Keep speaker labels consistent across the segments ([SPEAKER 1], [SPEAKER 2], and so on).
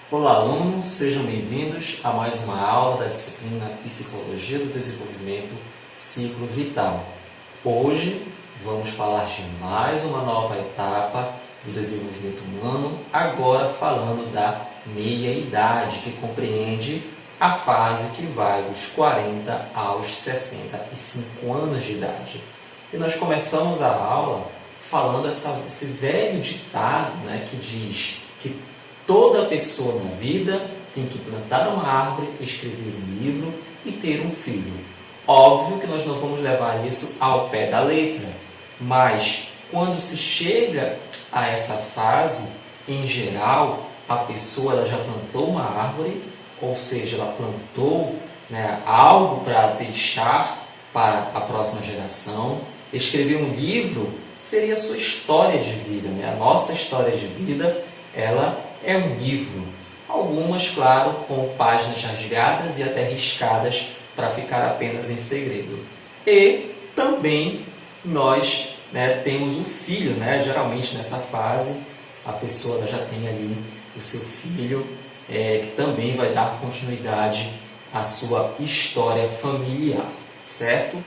[SPEAKER 1] Olá, alunos, sejam bem-vindos a mais uma aula da disciplina Psicologia do Desenvolvimento Ciclo Vital. Hoje vamos falar de mais uma nova etapa do desenvolvimento humano, agora falando da meia-idade, que compreende a fase que vai dos 40 aos 65 anos de idade. E nós começamos a aula falando esse velho ditado, que diz que toda pessoa na vida tem que plantar uma árvore, escrever um livro e ter um filho. Óbvio que nós não vamos levar isso ao pé da letra, mas quando se chega a essa fase, em geral, a pessoa ela já plantou uma árvore, ou seja, ela plantou algo para deixar para a próxima geração. Escrever um livro seria a sua história de vida, A nossa história de vida, ela é um livro. Algumas, claro, com páginas rasgadas e até riscadas para ficar apenas em segredo. E também nós temos um filho, geralmente nessa fase a pessoa ela já tem ali o seu filho, que também vai dar continuidade à sua história familiar, certo?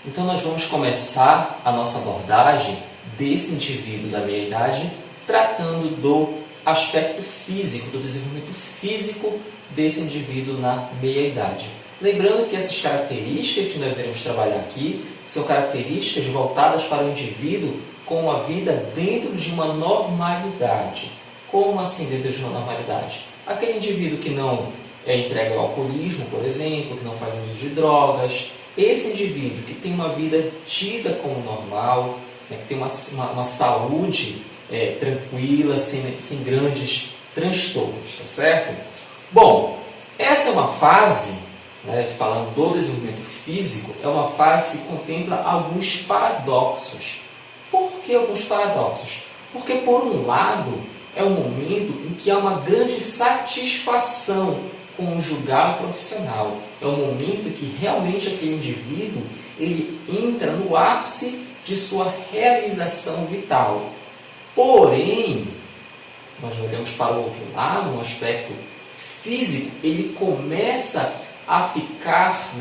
[SPEAKER 1] Então nós vamos começar a nossa abordagem desse indivíduo da meia-idade tratando do aspecto físico, do desenvolvimento físico desse indivíduo na meia-idade. Lembrando que essas características que nós iremos trabalhar aqui são características voltadas para o indivíduo com uma vida dentro de uma normalidade. Como assim dentro de uma normalidade? Aquele indivíduo que não é entregue ao alcoolismo, por exemplo, que não faz uso de drogas. Esse indivíduo que tem uma vida tida como normal, que tem uma saúde tranquila, sem grandes transtornos, tá certo? Bom, essa é uma fase, falando do desenvolvimento físico, é uma fase que contempla alguns paradoxos. Por que alguns paradoxos? Porque, por um lado, é um momento em que há uma grande satisfação conjugal e profissional. É um momento que realmente aquele indivíduo ele entra no ápice de sua realização vital. Porém, nós olhamos para o outro lado, no aspecto físico, ele começa a ficar,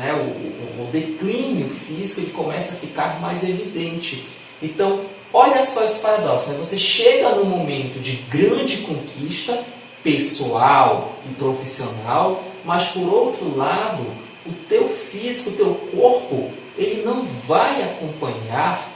[SPEAKER 1] o declínio físico ele começa a ficar mais evidente. Então, olha só esse paradoxo. Você chega num momento de grande conquista pessoal e profissional, mas por outro lado, o teu físico, o teu corpo, ele não vai acompanhar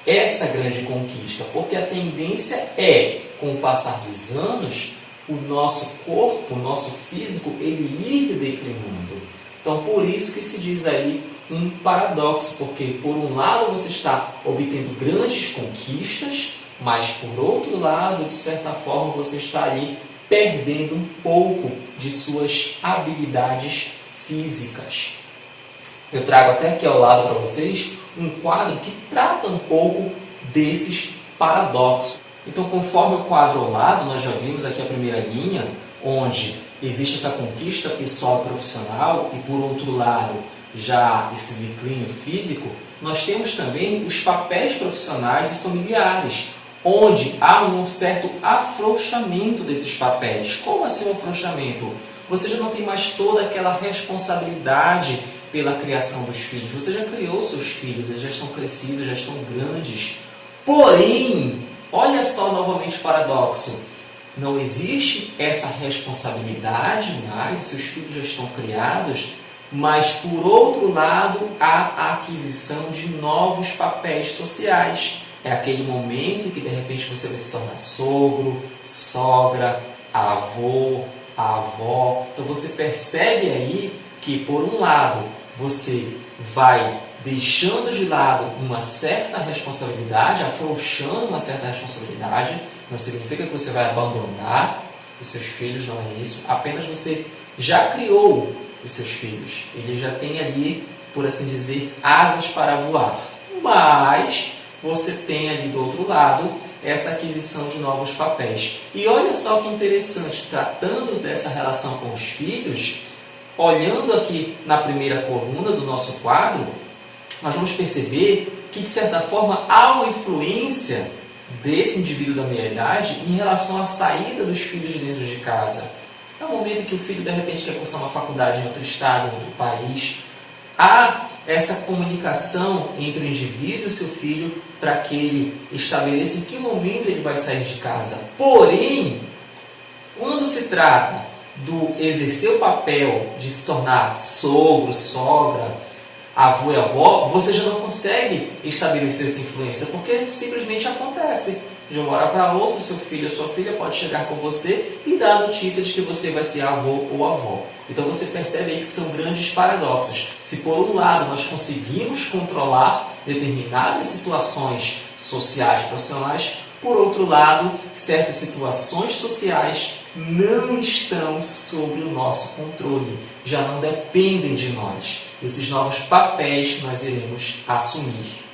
[SPEAKER 1] essa grande conquista, porque a tendência é, com o passar dos anos, o nosso corpo, o nosso físico, ele ir declinando. Então, por isso que se diz aí um paradoxo, porque por um lado você está obtendo grandes conquistas, mas por outro lado, de certa forma, você está ali perdendo um pouco de suas habilidades físicas. Eu trago até aqui ao lado para vocês um quadro que trata um pouco desses paradoxos. Então, conforme o quadro ao lado, nós já vimos aqui a primeira linha, onde existe essa conquista pessoal e profissional, e por outro lado, já esse declínio físico, nós temos também os papéis profissionais e familiares, onde há um certo afrouxamento desses papéis. Como assim um afrouxamento? Você já não tem mais toda aquela responsabilidade pela criação dos filhos. Você já criou seus filhos, eles já estão crescidos, já estão grandes. Porém, olha só novamente o paradoxo. Não existe essa responsabilidade mais, os seus filhos já estão criados, mas por outro lado, há a aquisição de novos papéis sociais. É aquele momento que de repente você vai se tornar sogro, sogra, avô, avó. Então você percebe aí que por um lado você vai deixando de lado uma certa responsabilidade, afrouxando uma certa responsabilidade. Não significa que você vai abandonar os seus filhos, não é isso. Apenas você já criou os seus filhos. Ele já tem ali, por assim dizer, asas para voar. Mas você tem ali do outro lado essa aquisição de novos papéis. E olha só que interessante, tratando dessa relação com os filhos, olhando aqui na primeira coluna do nosso quadro, nós vamos perceber que, de certa forma, há uma influência desse indivíduo da meia-idade em relação à saída dos filhos dentro de casa. É o momento que o filho, de repente, quer cursar uma faculdade em outro estado, em outro país. Há essa comunicação entre o indivíduo e o seu filho para que ele estabeleça em que momento ele vai sair de casa. Porém, quando se trata do exercer o papel de se tornar sogro, sogra, avô e avó, você já não consegue estabelecer essa influência, porque simplesmente acontece. De uma hora para outra, o seu filho ou sua filha pode chegar com você e dar a notícia de que você vai ser avô ou avó. Então você percebe aí que são grandes paradoxos. Se por um lado nós conseguimos controlar determinadas situações sociais e profissionais, por outro lado, certas situações sociais não estão sob o nosso controle, já não dependem de nós. Esses novos papéis que nós iremos assumir.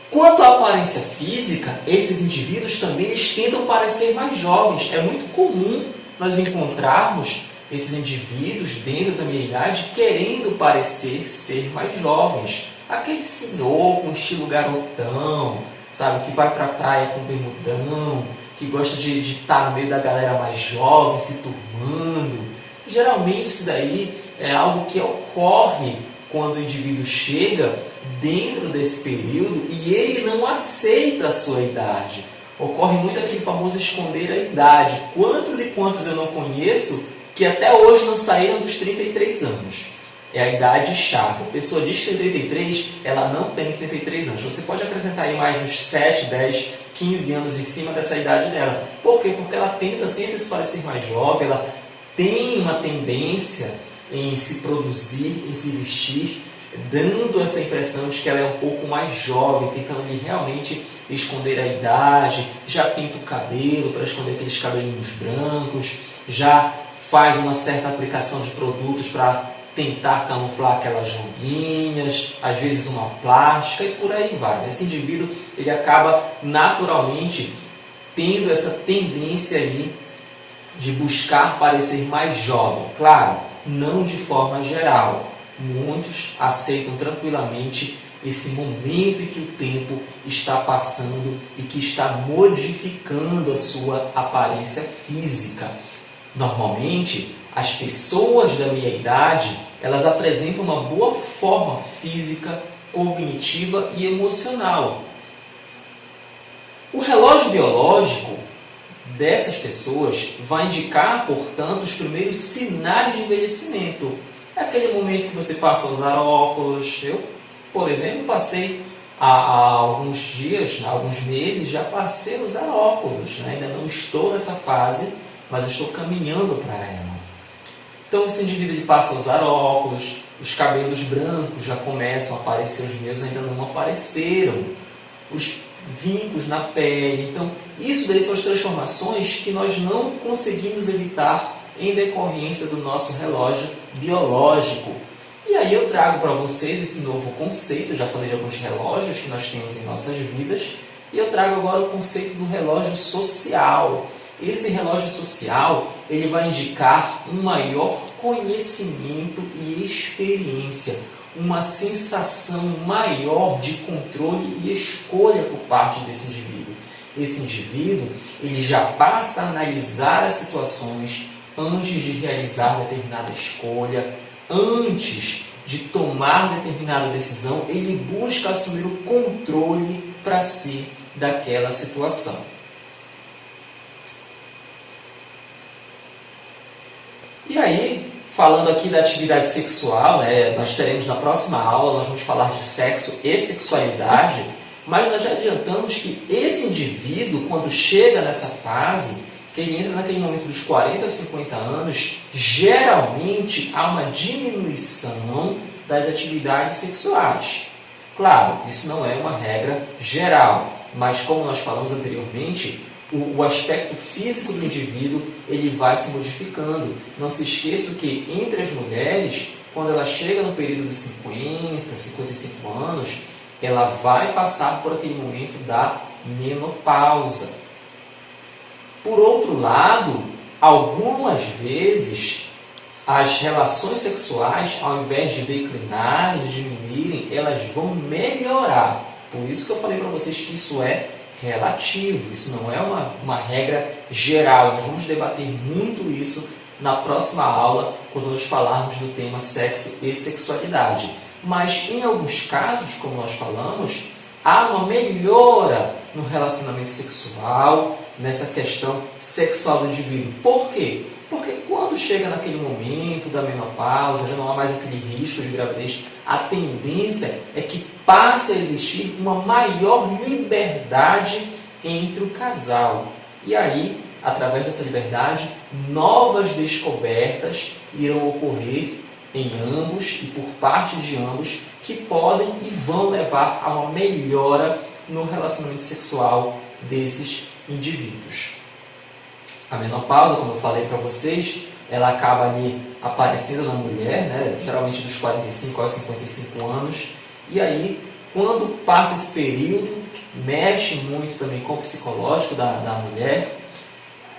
[SPEAKER 1] Quanto à aparência física, esses indivíduos também eles tentam parecer mais jovens. É muito comum nós encontrarmos esses indivíduos dentro da meia-idade querendo parecer ser mais jovens. Aquele senhor com estilo garotão, sabe, que vai para a praia com bermudão, que gosta de estar no meio da galera mais jovem, se turmando. Geralmente isso daí é algo que ocorre quando o indivíduo chega dentro desse período e ele não aceita a sua idade. Ocorre muito aquele famoso esconder a idade. Quantos e quantos eu não conheço que até hoje não saíram dos 33 anos? É a idade chave. A pessoa diz que tem 33, ela não tem 33 anos. Você pode acrescentar aí mais uns 7, 10, 15 anos em cima dessa idade dela. Por quê? Porque ela tenta sempre se parecer mais jovem, ela tem uma tendência em se produzir, em se vestir, dando essa impressão de que ela é um pouco mais jovem, tentando ali realmente esconder a idade, já pinta o cabelo para esconder aqueles cabelinhos brancos, já faz uma certa aplicação de produtos para tentar camuflar aquelas ruguinhas, às vezes uma plástica e por aí vai. Esse indivíduo ele acaba naturalmente tendo essa tendência aí de buscar parecer mais jovem. Claro, não de forma geral. Muitos aceitam tranquilamente esse momento em que o tempo está passando e que está modificando a sua aparência física. Normalmente, as pessoas da minha idade, elas apresentam uma boa forma física, cognitiva e emocional. O relógio biológico dessas pessoas vai indicar, portanto, os primeiros sinais de envelhecimento. É aquele momento que você passa a usar óculos. Eu, por exemplo, passei há alguns dias, há alguns meses, já passei a usar óculos. Ainda não estou nessa fase, mas estou caminhando para ela. Então, esse indivíduo ele passa a usar óculos, os cabelos brancos já começam a aparecer, os meus ainda não apareceram, os vincos na pele. Então, isso daí são as transformações que nós não conseguimos evitar em decorrência do nosso relógio biológico. E aí eu trago para vocês esse novo conceito, já falei de alguns relógios que nós temos em nossas vidas, e eu trago agora o conceito do relógio social. Esse relógio social, ele vai indicar um maior conhecimento e experiência, uma sensação maior de controle e escolha por parte desse indivíduo. Esse indivíduo, ele já passa a analisar as situações antes de realizar determinada escolha, antes de tomar determinada decisão, ele busca assumir o controle para si daquela situação. E aí, falando aqui da atividade sexual, nós teremos na próxima aula, nós vamos falar de sexo e sexualidade, mas nós já adiantamos que esse indivíduo, quando chega nessa fase, que ele entra naquele momento dos 40 aos 50 anos, geralmente há uma diminuição das atividades sexuais. Claro, isso não é uma regra geral, mas como nós falamos anteriormente, o aspecto físico do indivíduo ele vai se modificando. Não se esqueça que entre as mulheres, quando ela chega no período dos 50, 55 anos, ela vai passar por aquele momento da menopausa. Por outro lado, algumas vezes as relações sexuais, ao invés de declinarem, de diminuírem, elas vão melhorar. Por isso que eu falei para vocês que isso é relativo, isso não é uma regra geral. Nós vamos debater muito isso na próxima aula, quando nós falarmos do tema sexo e sexualidade. Mas em alguns casos, como nós falamos, há uma melhora no relacionamento sexual, nessa questão sexual do indivíduo. Por quê? Porque quando chega naquele momento da menopausa, já não há mais aquele risco de gravidez, a tendência é que passe a existir uma maior liberdade entre o casal. E aí, através dessa liberdade, novas descobertas irão ocorrer em ambos e por parte de ambos, que podem e vão levar a uma melhora no relacionamento sexual desses indivíduos. A menopausa, como eu falei para vocês, ela acaba ali aparecendo na mulher, né? Geralmente dos 45 aos 55 anos, e aí, quando passa esse período, mexe muito também com o psicológico da mulher,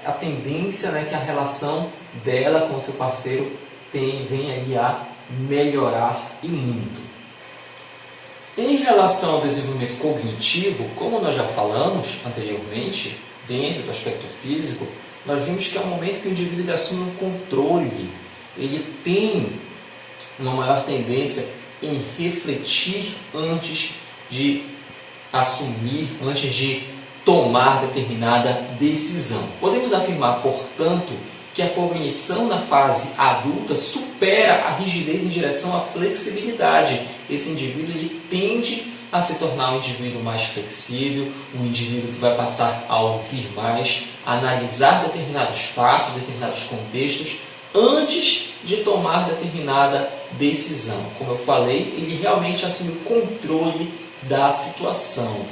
[SPEAKER 1] a tendência, né, que a relação dela com o seu parceiro vem ali a melhorar e muito. Em relação ao desenvolvimento cognitivo, como nós já falamos anteriormente, dentro do aspecto físico, nós vimos que é um momento que o indivíduo assume um controle, ele tem uma maior tendência em refletir antes de assumir, antes de tomar determinada decisão. Podemos afirmar, portanto, que a cognição na fase adulta supera a rigidez em direção à flexibilidade. Esse indivíduo ele tende a se tornar um indivíduo mais flexível, um indivíduo que vai passar a ouvir mais, a analisar determinados fatos, determinados contextos, antes de tomar determinada decisão. Como eu falei, ele realmente assume o controle da situação.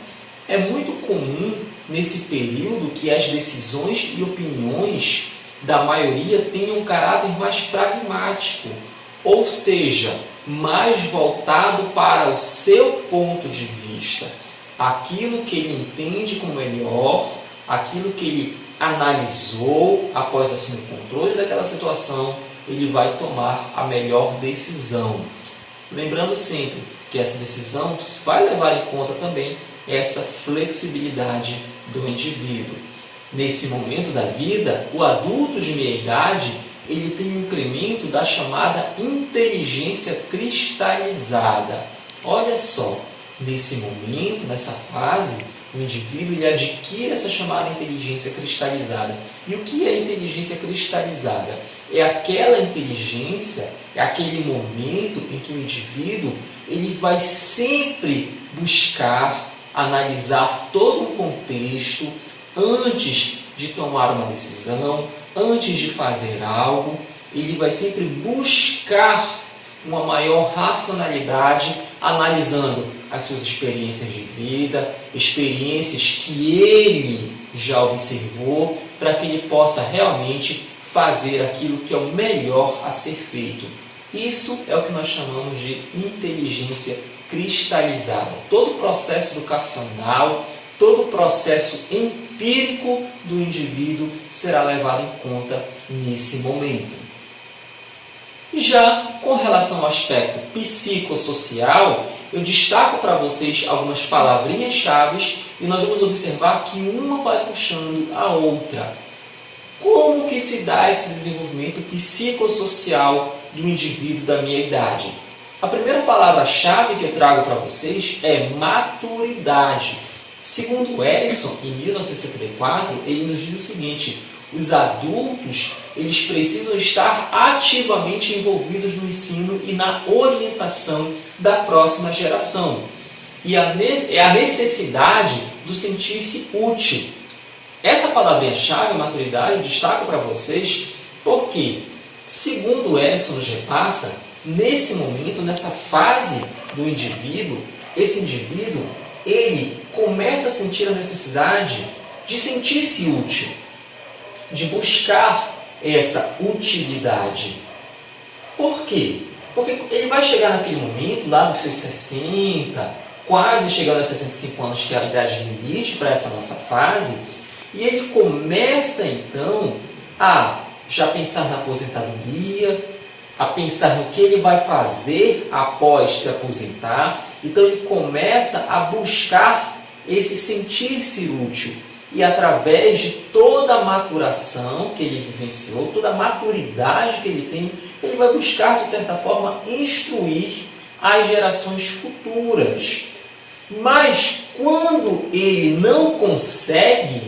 [SPEAKER 1] É muito comum nesse período que as decisões e opiniões da maioria tenham um caráter mais pragmático, ou seja, mais voltado para o seu ponto de vista, aquilo que ele entende como melhor, aquilo que ele analisou após assumir o controle daquela situação, ele vai tomar a melhor decisão. Lembrando sempre que essa decisão vai levar em conta também essa flexibilidade do indivíduo. Nesse momento da vida, o adulto de meia idade ele tem um incremento da chamada inteligência cristalizada. Olha só, nesse momento, nessa fase, o indivíduo ele adquire essa chamada inteligência cristalizada. E o que é inteligência cristalizada? É aquela inteligência, é aquele momento em que o indivíduo ele vai sempre buscar analisar todo o contexto antes de tomar uma decisão, antes de fazer algo. Ele vai sempre buscar uma maior racionalidade, analisando as suas experiências de vida, experiências que ele já observou, para que ele possa realmente fazer aquilo que é o melhor a ser feito. Isso é o que nós chamamos de inteligência cristalizada. Todo o processo educacional, todo o processo empírico do indivíduo será levado em conta nesse momento. Já com relação ao aspecto psicossocial, eu destaco para vocês algumas palavrinhas-chave e nós vamos observar que uma vai puxando a outra. Como que se dá esse desenvolvimento psicossocial do indivíduo da minha idade? A primeira palavra-chave que eu trago para vocês é maturidade. Segundo Erickson, em 1974, ele nos diz o seguinte: os adultos eles precisam estar ativamente envolvidos no ensino e na orientação da próxima geração. E é a necessidade do sentir-se útil. Essa palavrinha-chave, maturidade, eu destaco para vocês porque, segundo Erickson nos repassa, nesse momento, nessa fase do indivíduo, esse indivíduo ele começa a sentir a necessidade de sentir-se útil, de buscar essa utilidade. Por quê? Porque ele vai chegar naquele momento, lá dos seus 60, quase chegando aos 65 anos, que é a idade limite para essa nossa fase, e ele começa então a já pensar na aposentadoria, a pensar no que ele vai fazer após se aposentar. Então ele começa a buscar esse sentir-se útil. E através de toda a maturação que ele vivenciou, toda a maturidade que ele tem, ele vai buscar, de certa forma, instruir as gerações futuras. Mas quando ele não consegue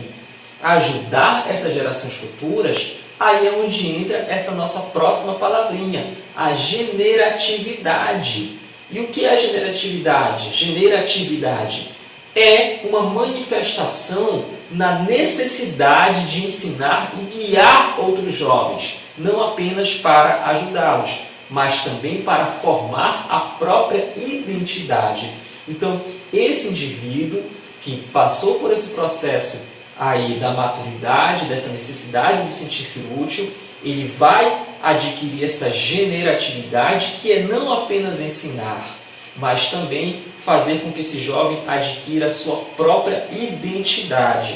[SPEAKER 1] ajudar essas gerações futuras, aí é onde entra essa nossa próxima palavrinha, a generatividade. E o que é a generatividade? Generatividade é uma manifestação na necessidade de ensinar e guiar outros jovens, não apenas para ajudá-los, mas também para formar a própria identidade. Então, esse indivíduo que passou por esse processo aí da maturidade, dessa necessidade de sentir-se útil, ele vai adquirir essa generatividade, que é não apenas ensinar, mas também fazer com que esse jovem adquira a sua própria identidade.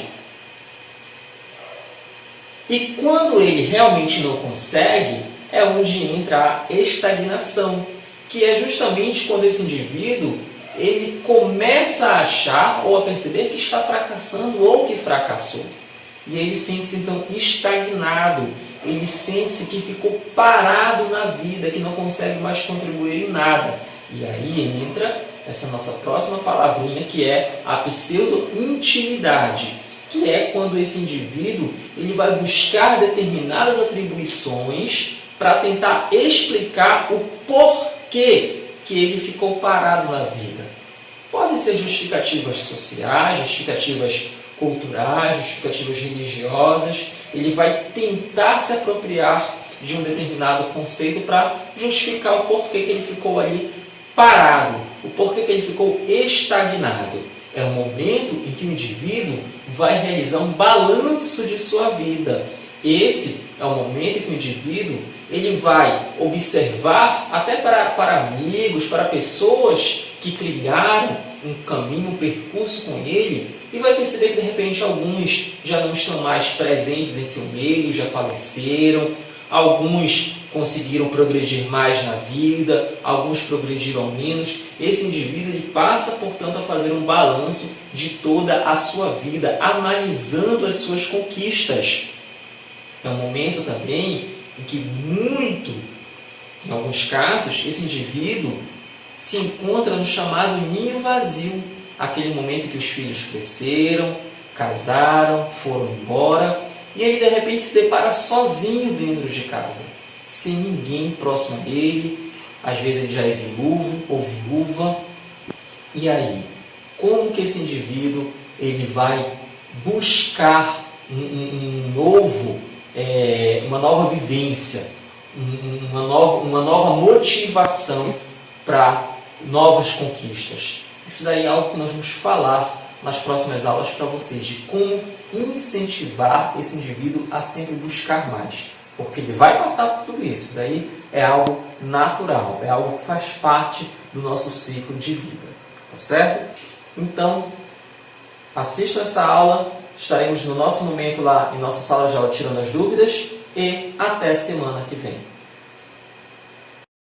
[SPEAKER 1] E quando ele realmente não consegue, é onde entra a estagnação, que é justamente quando esse indivíduo ele começa a achar ou a perceber que está fracassando ou que fracassou. E ele sente-se então estagnado, ele sente-se que ficou parado na vida, que não consegue mais contribuir em nada. E aí entra essa nossa próxima palavrinha, que é a pseudo-intimidade, que é quando esse indivíduo ele vai buscar determinadas atribuições para tentar explicar o porquê que ele ficou parado na vida. Podem ser justificativas sociais, justificativas culturais, justificativas religiosas. Ele vai tentar se apropriar de um determinado conceito para justificar o porquê que ele ficou ali parado, o porquê que ele ficou estagnado. É o momento em que o indivíduo vai realizar um balanço de sua vida. Esse é o momento em que o indivíduo ele vai observar, até para amigos, para pessoas que trilharam um caminho, um percurso com ele, e vai perceber que de repente alguns já não estão mais presentes em seu meio, já faleceram, alguns conseguiram progredir mais na vida, alguns progrediram menos. Esse indivíduo ele passa, portanto, a fazer um balanço de toda a sua vida, analisando as suas conquistas. É um momento também em que em alguns casos, esse indivíduo se encontra no chamado ninho vazio, aquele momento em que os filhos cresceram, casaram, foram embora, e ele de repente se depara sozinho dentro de casa, sem ninguém próximo dele. Às vezes ele já é viúvo ou viúva. E aí, como que esse indivíduo ele vai buscar uma nova vivência, uma nova motivação para novas conquistas? Isso daí é algo que nós vamos falar nas próximas aulas para vocês, de como incentivar esse indivíduo a sempre buscar mais. Porque ele vai passar por tudo isso. Isso daí é algo natural, é algo que faz parte do nosso ciclo de vida. Tá certo? Então, assistam essa aula. Estaremos no nosso momento lá em nossa sala de aula tirando as dúvidas. E até semana que vem.